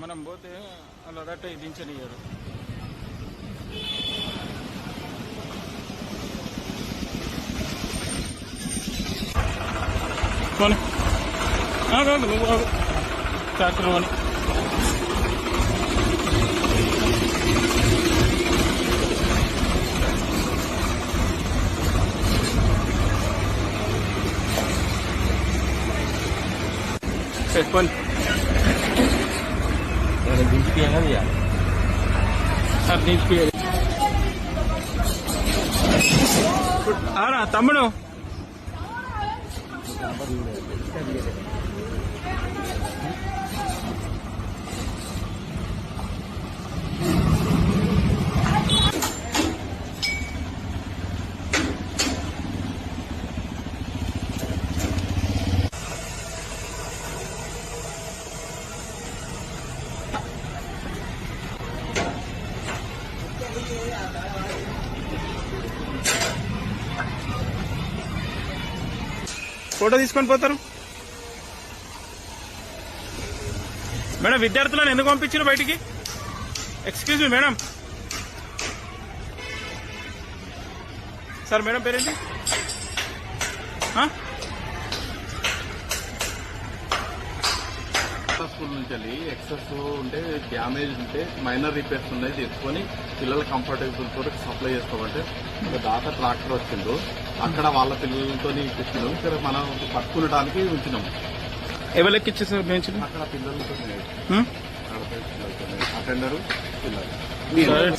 మనం పోతే అలా దట్ట దించనియ్యారు. నువ్వు ట్రాక్టర్ అని పెట్టుకోండి. దించిపోయాలి ఆరా తమ్ముడు. ఫోటో తీసుకొని పోతారు మేడం. విద్యార్థులను ఎందుకు పంపించారు బయటికి? Excuse me madam. Sir madam పేరేంటి? స్కూల్ నుంచి వెళ్ళి ఎక్సెస్ ఉంటే డ్యామేజ్ ఉంటే మైనర్ రిపేర్స్ ఉన్నాయి తెచ్చుకొని పిల్లలు కంఫర్టబుల్ తోటి సప్లై చేసుకోమంటే ఒక దాత ట్రాక్టర్ వచ్చిండు. అక్కడ వాళ్ళ పిల్లలతో ఇప్పించినాం. ఇక్కడ మనం పట్టుకునడానికి ఉంచినాం. ఎవరికి ఇచ్చేసారు బెంచ్? అక్కడ పిల్లలతో అటెండరు పిల్లలు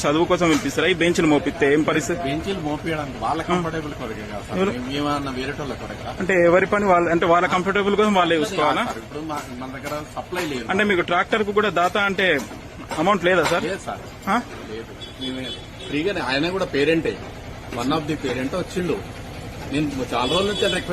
చదువు కోసం వినిపిస్తారా? ఈ బెంచ్లు మోపిస్తే ఏం పరిస్థితి? బెంచీలు మోపించడానికి వాళ్ళ కంఫర్టబుల్ కొరకే కాదు, ఏమన్నా వేరేటోళ్ళ కొరక. అంటే ఎవరి పని వాళ్ళు, అంటే వాళ్ళ కంఫర్టబుల్ కోసం వాళ్ళే చూసుకోవాలా? ఇప్పుడు మన దగ్గర సప్లై లేదు. అంటే మీకు ట్రాక్టర్ కు కూడా దాత అంటే అమౌంట్ లేదా సార్? లేదు సార్, లేదు. ఫ్రీగానే. ఆయన కూడా పేరెంటే, వన్ ఆఫ్ ది పేరెంట్ వచ్చిండు. నేను చాలా రోజుల నుంచి రిక్వెస్ట్